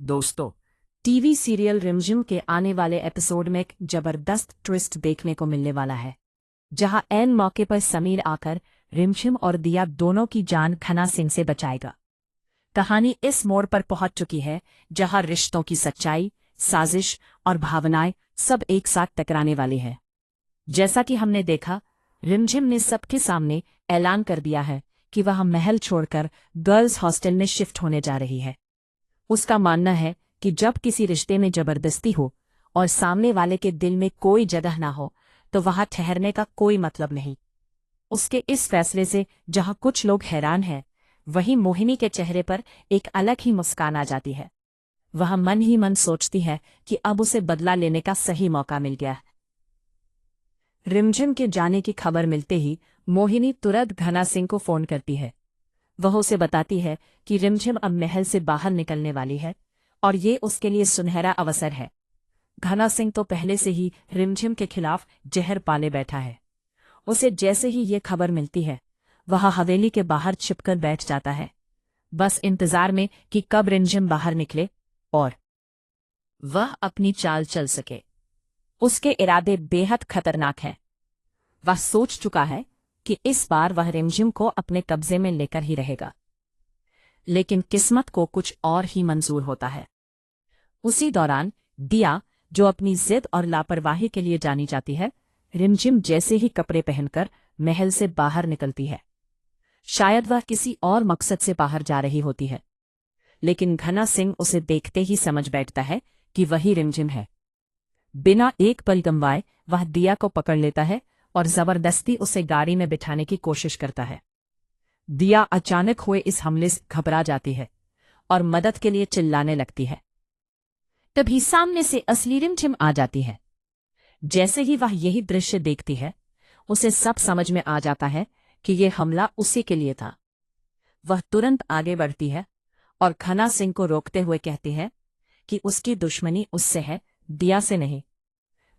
दोस्तों, TV serial रिमझिम के आने वाले एपिसोड में एक जबरदस्त ट्विस्ट देखने को मिलने वाला है, जहां ऐन मौके पर समीर आकर रिमझिम और दिया दोनों की जान घना सिंह से बचाएगा। कहानी इस मोड़ पर पहुंच चुकी है जहां रिश्तों की सच्चाई, साजिश और भावनाएं सब एक साथ टकराने वाली है। जैसा कि हमने देखा, रिमझिम ने सबके सामने ऐलान कर दिया है कि वह महल छोड़कर गर्ल्स हॉस्टल में शिफ्ट होने जा रही है। उसका मानना है कि जब किसी रिश्ते में जबरदस्ती हो और सामने वाले के दिल में कोई जगह ना हो तो वहां ठहरने का कोई मतलब नहीं। उसके इस फैसले से जहां कुछ लोग हैरान हैं, वहीं मोहिनी के चेहरे पर एक अलग ही मुस्कान आ जाती है। वह मन ही मन सोचती है कि अब उसे बदला लेने का सही मौका मिल गया है। रिमझिम के जाने की खबर मिलते ही मोहिनी तुरंत घना सिंह को फोन करती है। वह उसे बताती है कि रिमझिम अब महल से बाहर निकलने वाली है और ये उसके लिए सुनहरा अवसर है। घना सिंह तो पहले से ही रिमझिम के खिलाफ जहर पाले बैठा है। उसे जैसे ही ये खबर मिलती है, वह हवेली के बाहर छिपकर बैठ जाता है, बस इंतजार में कि कब रिमझिम बाहर निकले और वह अपनी चाल चल सके। उसके इरादे बेहद खतरनाक हैं। वह सोच चुका है कि इस बार वह रिमझिम को अपने कब्जे में लेकर ही रहेगा, लेकिन किस्मत को कुछ और ही मंजूर होता है। उसी दौरान दिया, जो अपनी जिद और लापरवाही के लिए जानी जाती है, रिमझिम जैसे ही कपड़े पहनकर महल से बाहर निकलती है। शायद वह किसी और मकसद से बाहर जा रही होती है, लेकिन घना सिंह उसे देखते ही समझ बैठता है कि वही रिमझिम है। बिना एक पल गंवाए वह दिया को पकड़ लेता है और जबरदस्ती उसे गाड़ी में बिठाने की कोशिश करता है। दिया अचानक हुए इस हमले से घबरा जाती है और मदद के लिए चिल्लाने लगती है। तभी सामने से असली रिमझिम आ जाती है। जैसे ही वह यही दृश्य देखती है, उसे सब समझ में आ जाता है कि यह हमला उसी के लिए था। वह तुरंत आगे बढ़ती है और घना सिंह को रोकते हुए कहती है कि उसकी दुश्मनी उससे है, दिया से नहीं।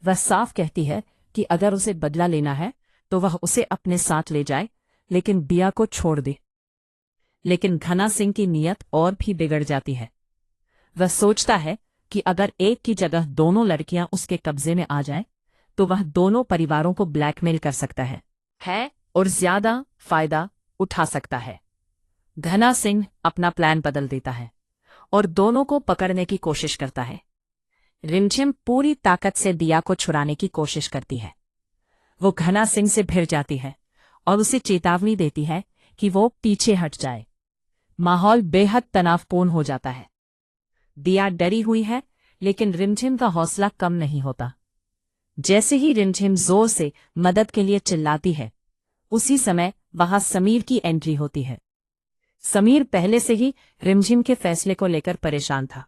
वह साफ कहती है कि अगर उसे बदला लेना है तो वह उसे अपने साथ ले जाए, लेकिन दिया को छोड़ दे। लेकिन घना सिंह की नीयत और भी बिगड़ जाती है। वह सोचता है कि अगर एक की जगह दोनों लड़कियां उसके कब्जे में आ जाएं, तो वह दोनों परिवारों को ब्लैकमेल कर सकता है और ज्यादा फायदा उठा सकता है। घना सिंह अपना प्लान बदल देता है और दोनों को पकड़ने की कोशिश करता है। रिमझिम पूरी ताकत से दिया को छुड़ाने की कोशिश करती है। वो घना सिंह से भिड़ जाती है और उसे चेतावनी देती है कि वो पीछे हट जाए। माहौल बेहद तनावपूर्ण हो जाता है। दिया डरी हुई है, लेकिन रिमझिम का हौसला कम नहीं होता। जैसे ही रिमझिम जोर से मदद के लिए चिल्लाती है, उसी समय वहां समीर की एंट्री होती है। समीर पहले से ही रिमझिम के फैसले को लेकर परेशान था।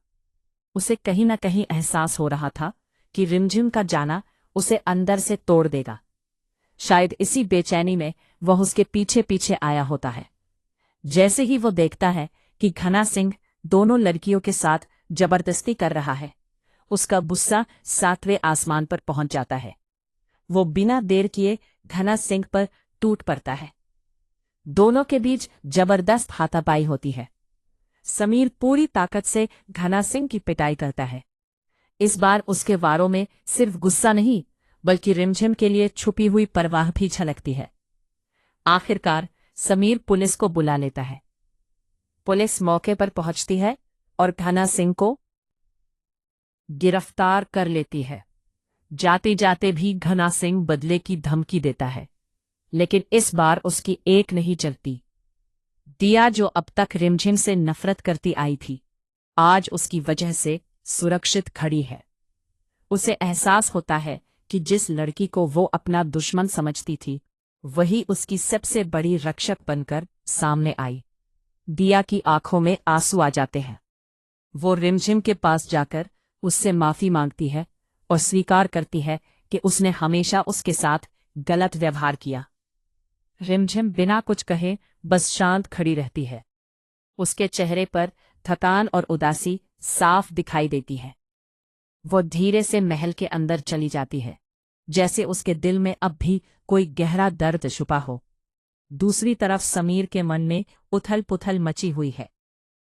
उसे कहीं न कहीं एहसास हो रहा था कि रिमझिम का जाना उसे अंदर से तोड़ देगा। शायद इसी बेचैनी में वह उसके पीछे पीछे आया होता है। जैसे ही वो देखता है कि घना सिंह दोनों लड़कियों के साथ जबरदस्ती कर रहा है, उसका गुस्सा 7वें आसमान पर पहुंच जाता है। वो बिना देर किए घना सिंह पर टूट पड़ता है। दोनों के बीच जबरदस्त हाथापाई होती है। समीर पूरी ताकत से घना सिंह की पिटाई करता है। इस बार उसके वारों में सिर्फ गुस्सा नहीं, बल्कि रिमझिम के लिए छुपी हुई परवाह भी झलकती है। आखिरकार समीर पुलिस को बुला लेता है। पुलिस मौके पर पहुंचती है और घना सिंह को गिरफ्तार कर लेती है। जाते जाते भी घना सिंह बदले की धमकी देता है, लेकिन इस बार उसकी एक नहीं चलती। दिया, जो अब तक रिमझिम से नफरत करती आई थी, आज उसकी वजह से सुरक्षित खड़ी है। उसे एहसास होता है कि जिस लड़की को वो अपना दुश्मन समझती थी, वही उसकी सबसे बड़ी रक्षक बनकर सामने आई। दिया की आंखों में आंसू आ जाते हैं। वो रिमझिम के पास जाकर उससे माफी मांगती है और स्वीकार करती है कि उसने हमेशा उसके साथ गलत व्यवहार किया। रिमझिम बिना कुछ कहे बस शांत खड़ी रहती है। उसके चेहरे पर थकान और उदासी साफ दिखाई देती है। वो धीरे से महल के अंदर चली जाती है, जैसे उसके दिल में अब भी कोई गहरा दर्द छुपा हो। दूसरी तरफ समीर के मन में उथल पुथल मची हुई है।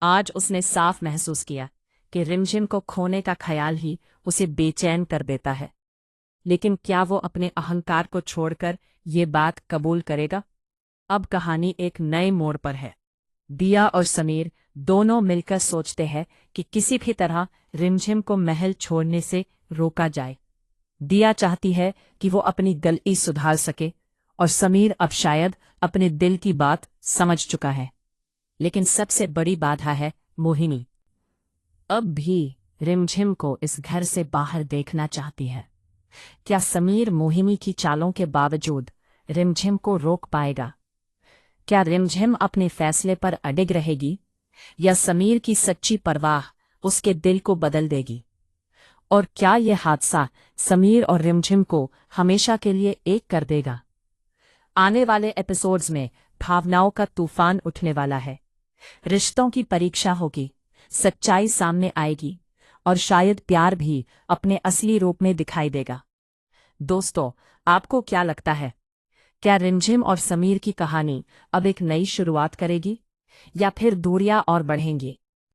आज उसने साफ महसूस किया कि रिमझिम को खोने का ख्याल ही उसे बेचैन कर देता है। लेकिन क्या वो अपने अहंकार को छोड़कर ये बात कबूल करेगा? अब कहानी एक नए मोड़ पर है। दिया और समीर दोनों मिलकर सोचते हैं कि किसी भी तरह रिमझिम को महल छोड़ने से रोका जाए। दिया चाहती है कि वो अपनी गलती सुधार सके और समीर अब शायद अपने दिल की बात समझ चुका है। लेकिन सबसे बड़ी बाधा है मोहिनी। अब भी रिमझिम को इस घर से बाहर देखना चाहती है। क्या समीर मोहिनी की चालों के बावजूद रिमझिम को रोक पाएगा? क्या रिमझिम अपने फैसले पर अडिग रहेगी या समीर की सच्ची परवाह उसके दिल को बदल देगी? और क्या यह हादसा समीर और रिमझिम को हमेशा के लिए एक कर देगा? आने वाले एपिसोड्स में भावनाओं का तूफान उठने वाला है। रिश्तों की परीक्षा होगी, सच्चाई सामने आएगी और शायद प्यार भी अपने असली रूप में दिखाई देगा। दोस्तों, आपको क्या लगता है? क्या रिमझिम और समीर की कहानी अब एक नई शुरुआत करेगी या फिर दूरियां और बढ़ेंगी?